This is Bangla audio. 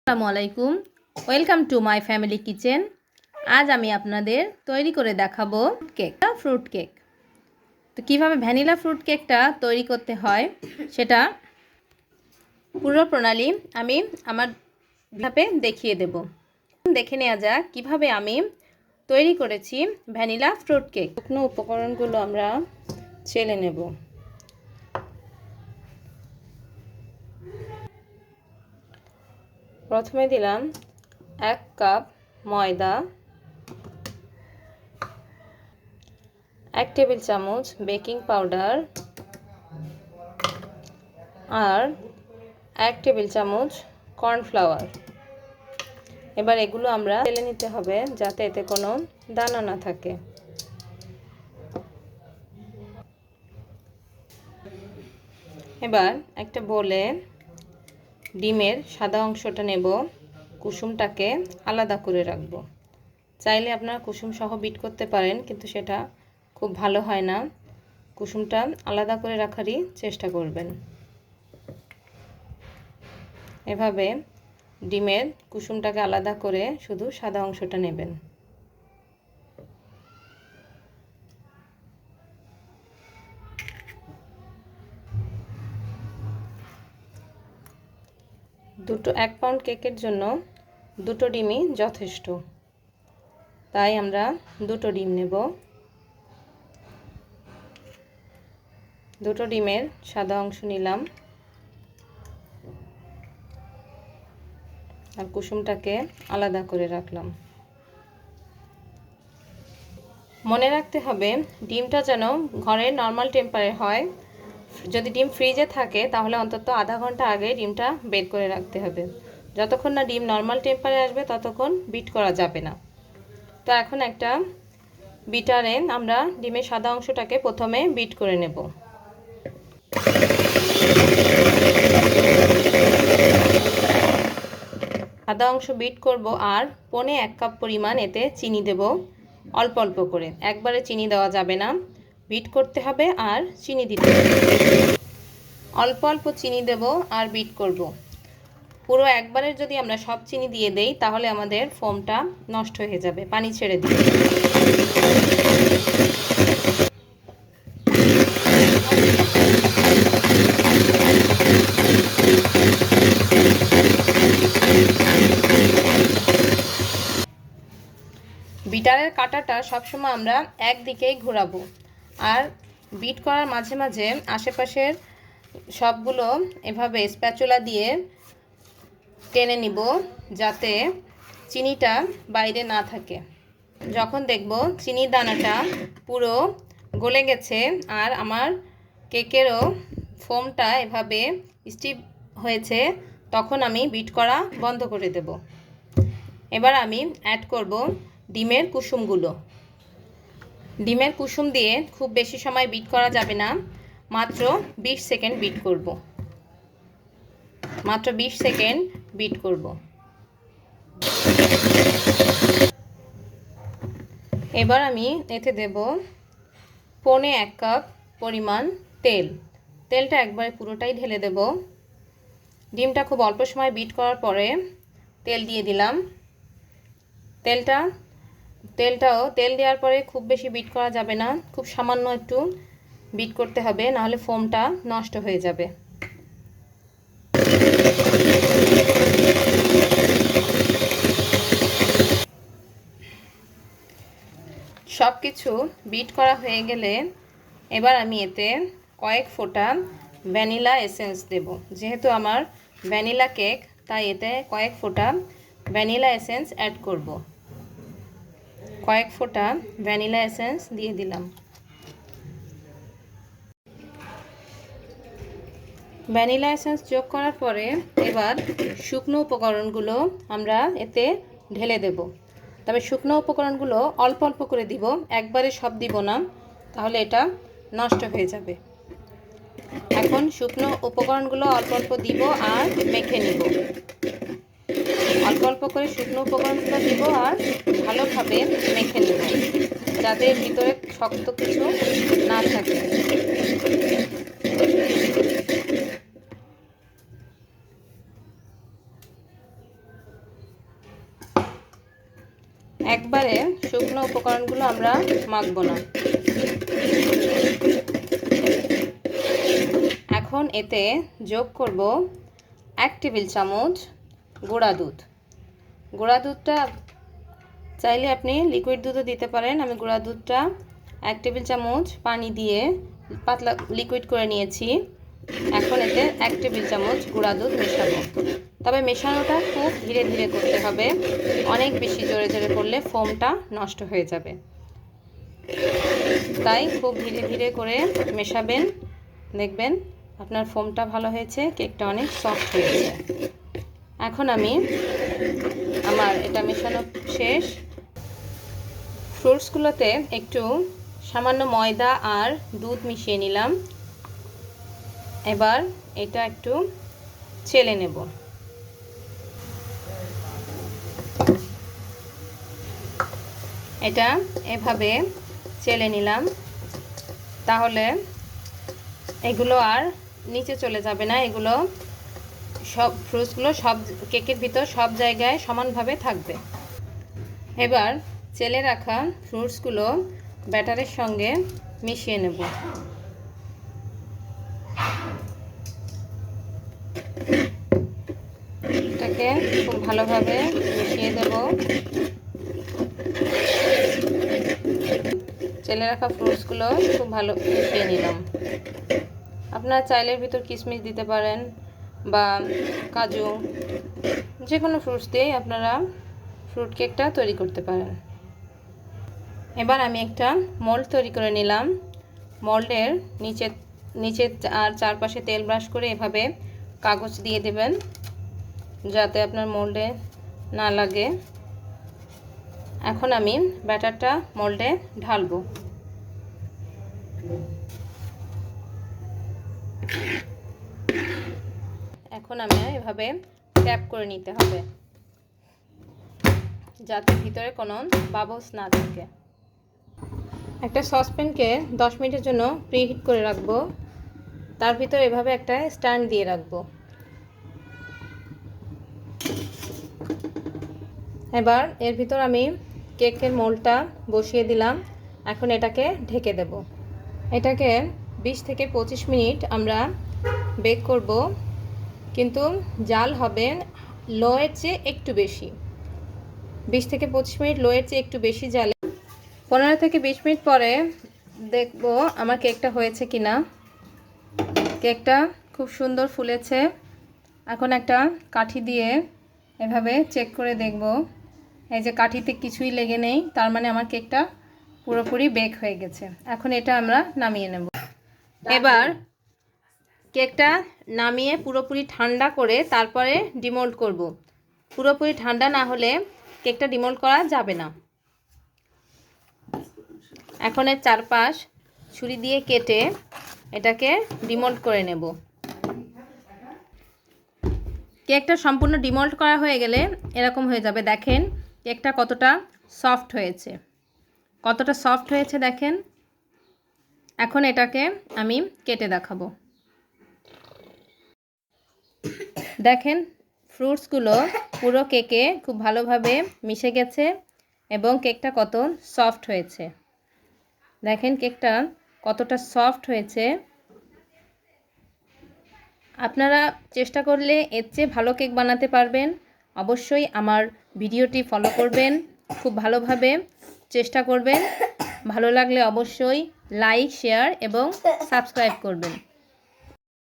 আসসালামু আলাইকুম, welcome to my family kitchen. আজ আমি আপনাদের তৈরি করে দেখাবো ফ্রুট কেক। তো কীভাবে ভ্যানিলা ফ্রুট কেকটা তৈরি করতে হয় সেটা পুরো প্রণালী আমি আমার ধাপে দেখিয়ে দেব। দেখে নেওয়া যাক কীভাবে আমি তৈরি করেছি ভ্যানিলা ফ্রুট কেক। শুকনো উপকরণগুলো আমরা চেলে নেব। প্রথমে দিলাম 1 কাপ ময়দা, 1 টেবিল চামচ বেকিং পাউডার আর 1 টেবিল চামচ কর্নফ্লাওয়ার। এবার এগুলো আমরা ঢেলে নিতে হবে যাতে এতে কোনো দানা না থাকে। এবার একটা বোলে ডিমের সাদা অংশটা নেব, কুসুমটাকে আলাদা করে রাখব। চাইলে আপনারা কুসুম সহ বিট করতে পারেন, কিন্তু সেটা খুব ভালো হয় না। কুসুমটা আলাদা করে রাখারই চেষ্টা করবেন। এভাবে ডিমের কুসুমটাকে আলাদা করে শুধু সাদা অংশটা নেবেন। দুটো 1 পাউন্ড কেকের জন্য 2টো ডিমই যথেষ্ট, তাই আমরা 2টো ডিম নেব। 2টো ডিমের সাদা অংশ নিলাম আর কুসুমটাকে আলাদা করে রাখলাম। মনে রাখতে হবে ডিমটা যেন ঘরের নর্মাল টেম্পারে হয়। যদি ডিম ফ্রিজে থাকে তাহলে অন্তত আধা ঘন্টা আগে ডিমটা বের করে রাখতে হবে। যতক্ষণ না ডিম নর্মাল টেম্পারে আসবে ততক্ষণ বিট করা যাবে না। তো এখন একটা বিটারে আমরা ডিমের সাদা অংশটাকে প্রথমে বিট করে নেব। সাদা অংশ বিট করব আর 1.25 কাপ পরিমাণ এতে চিনি দেব, অল্প অল্প করে। একবারে চিনি দেওয়া যাবে না, বিট করতে হবে আর চিনি দিতে হবে। অল্প অল্প চিনি দেব আর বিট করব। পুরো একবারের যদি আমরা সব চিনি দিয়ে দেই তাহলে আমাদের ফোমটা নষ্ট হয়ে যাবে, পানি ছেড়ে দিবে। বিটারের কাঁটাটা সবসময় আমরা একদিকেই ঘোরাবো আর বিট করার মাঝে মাঝে আশেপাশের সবগুলো এভাবে স্প্যাচুলা দিয়ে টেনে নিব যাতে চিনিটা বাইরে না থাকে। যখন দেখব চিনির দানাটা পুরো গলে গেছে আর আমার কেকেরও ফোমটা এভাবে স্টিফ হয়েছে, তখন আমি বিট করা বন্ধ করে দেব। এবার আমি অ্যাড করব ডিমের কুসুমগুলো। ডিমের কুসুম দিয়ে খুব বেশি সময় বিট করা যাবে না, মাত্র 20 সেকেন্ড বিট করব। মাত্র 20 সেকেন্ড বিট করব। এবার আমি এতে দেব 1.25 কাপ পরিমাণ তেল। তেলটা একবারে পুরোটাই ঢেলে দেব। ডিমটা খুব অল্প সময় বিট করার পরে তেল দিয়ে দিলাম। তেল দেওয়ার পরে খুব বেশি বিট করা যাবে না, খুব সামান্য একটু বিট করতে হবে, নাহলে ফোমটা নষ্ট হয়ে যাবে। সব কিছু বিট করা হয়ে গেলে এবার আমি এতে কয়েক ফোঁটা ভ্যানিলা এসেন্স দেব। যেহেতু আমার ভ্যানিলা কেক, তাই এতে কয়েক ফোঁটা ভ্যানিলা এসেন্স অ্যাড করব। কয়েক ফোঁটা ভ্যানিলা এসেন্স দিয়ে দিলাম। ভ্যানিলা এসেন্স যোগ করার পরে এবার শুকনো উপকরণগুলো আমরা এতে ঢেলে দেব। তবে শুকনো উপকরণগুলো অল্প অল্প করে দিব, একবারে সব দিব না, তাহলে এটা নষ্ট হয়ে যাবে। এখন শুকনো উপকরণগুলো অল্প অল্প দিব আর মেখে নিব। অল্প অল্প করে শুকনো উপকরণগুলো দিব আর ভালোভাবে মেখে নেব যাতে ভিতরে শক্ত কিছু না থাকে। উপকরণগুলো আমরা মাখবো না। এখন এতে যোগ করব 1 টেবিল চামচ গুঁড়া দুধ। গুঁড়া দুধটা চাইলে আপনি লিকুইড দুধও দিতে পারেন। আমি গুঁড়া দুধটা 1 টেবিল চামচ পানি দিয়ে পাতলা লিকুইড করে নিয়েছি। এখন এতে 1 টেবিল চামচ গুঁড়া দুধ মেশাবো। তবে মেশানোটা খুব ধীরে ধীরে করতে হবে, অনেক বেশি জোরে জোরে করলে ফোমটা নষ্ট হয়ে যাবে। তাই খুব ধীরে ধীরে করে মেশাবেন, দেখবেন আপনার ফোমটা ভালো হয়েছে, কেকটা অনেক সফট হয়েছে। এখন আমি আমার এটা মেশানো শেষ। ফ্রুটসগুলোতে একটু সামান্য ময়দা আর দুধ মিশিয়ে নিলাম। এবার এটা একটু চেলে নেব। এটা এভাবে চেলে নিলাম, তাহলে এগুলো আর নিচে চলে যাবে না। এগুলো সব ফ্রুটসগুলো সব কেকের ভিতর সব জায়গায় সমানভাবে থাকবে। এবার চেলে রাখা ফ্রুটসগুলো ব্যাটারের সঙ্গে মিশিয়ে নেব। এটাকে খুব ভালোভাবে মিশিয়ে দেব। চেলে রাখা ফ্রুটসগুলো খুব ভালো মিশিয়ে নিলাম। আপনারা চাইলের ভিতর কিশমিশ দিতে পারেন বা কাজু, যে কোনো ফ্রুটস দিয়েই আপনারা ফ্রুট কেকটা তৈরি করতে পারেন। এবার আমি একটা মোল্ড তৈরি করে নিলাম। মোল্ডের নিচে আর চারপাশে তেল ব্রাশ করে এভাবে কাগজ দিয়ে দেবেন, যাতে আপনার মোল্ডে না লাগে। এখন আমি ব্যাটারটা মোল্ডে ঢালবো। এখন আমি এভাবে ট্যাপ করে নিতে হবে, যাতে ভিতরে কোনো বাবলস না থাকে। একটা সসপ্যানকে 10 মিনিটের জন্য প্রিহিট করে রাখবো। তার ভিতরে এভাবে একটা স্ট্যান্ড দিয়ে রাখবো। এবার এর ভিতর আমি কেকের মোল্ডটা বসিয়ে দিলাম। এখন এটাকে ঢেকে দেব। এটাকে 20 থেকে 25 মিনিট আমরা বেক করব, কিন্তু জাল হবে লোয়ের চেয়ে একটু বেশি। 20 থেকে 25 মিনিট লোয়ের চেয়ে একটু বেশি জালে। 15 থেকে 20 মিনিট পরে দেখব আমার কেকটা হয়েছে কিনা। কেকটা খুব সুন্দর ফুলেছে। এখন একটা কাঠি দিয়ে এভাবে চেক করে দেখব। এই যে কাঠিতে কিছুই লেগে নেই, তার মানে আমার কেকটা পুরোপুরি বেক হয়ে গেছে। এখন এটা আমরা নামিয়ে নেব। এবার কেকটা নামিয়ে পুরোপুরি ঠান্ডা করে তারপরে ডিমোল্ড করব। পুরোপুরি ঠান্ডা না হলে কেকটা ডিমোল্ড করা যাবে না। এখন এর চারপাশ ছুরি দিয়ে কেটে এটাকে ডিমোল্ড করে নেব। কেকটা সম্পূর্ণ ডিমোল্ড করা হয়ে গেলে এরকম হয়ে যাবে। দেখেন কেকটা কতটা সফট হয়েছে, কতটা সফট হয়েছে দেখেন। এখন এটাকে আমি কেটে দেখাবো। দেখেন ফ্রুটসগুলো পুরো কেকে খুব ভালোভাবে মিশে গেছে এবং কেকটা কত সফট হয়েছে। দেখেন কেকটা কতটা সফট হয়েছে। আপনারা চেষ্টা করলে এর চেয়ে ভালো কেক বানাতে পারবেন। অবশ্যই আমার ভিডিওটি ফলো করবেন, খুব ভালোভাবে চেষ্টা করবেন। ভালো লাগলে অবশ্যই লাইক, শেয়ার এবং সাবস্ক্রাইব করবেন।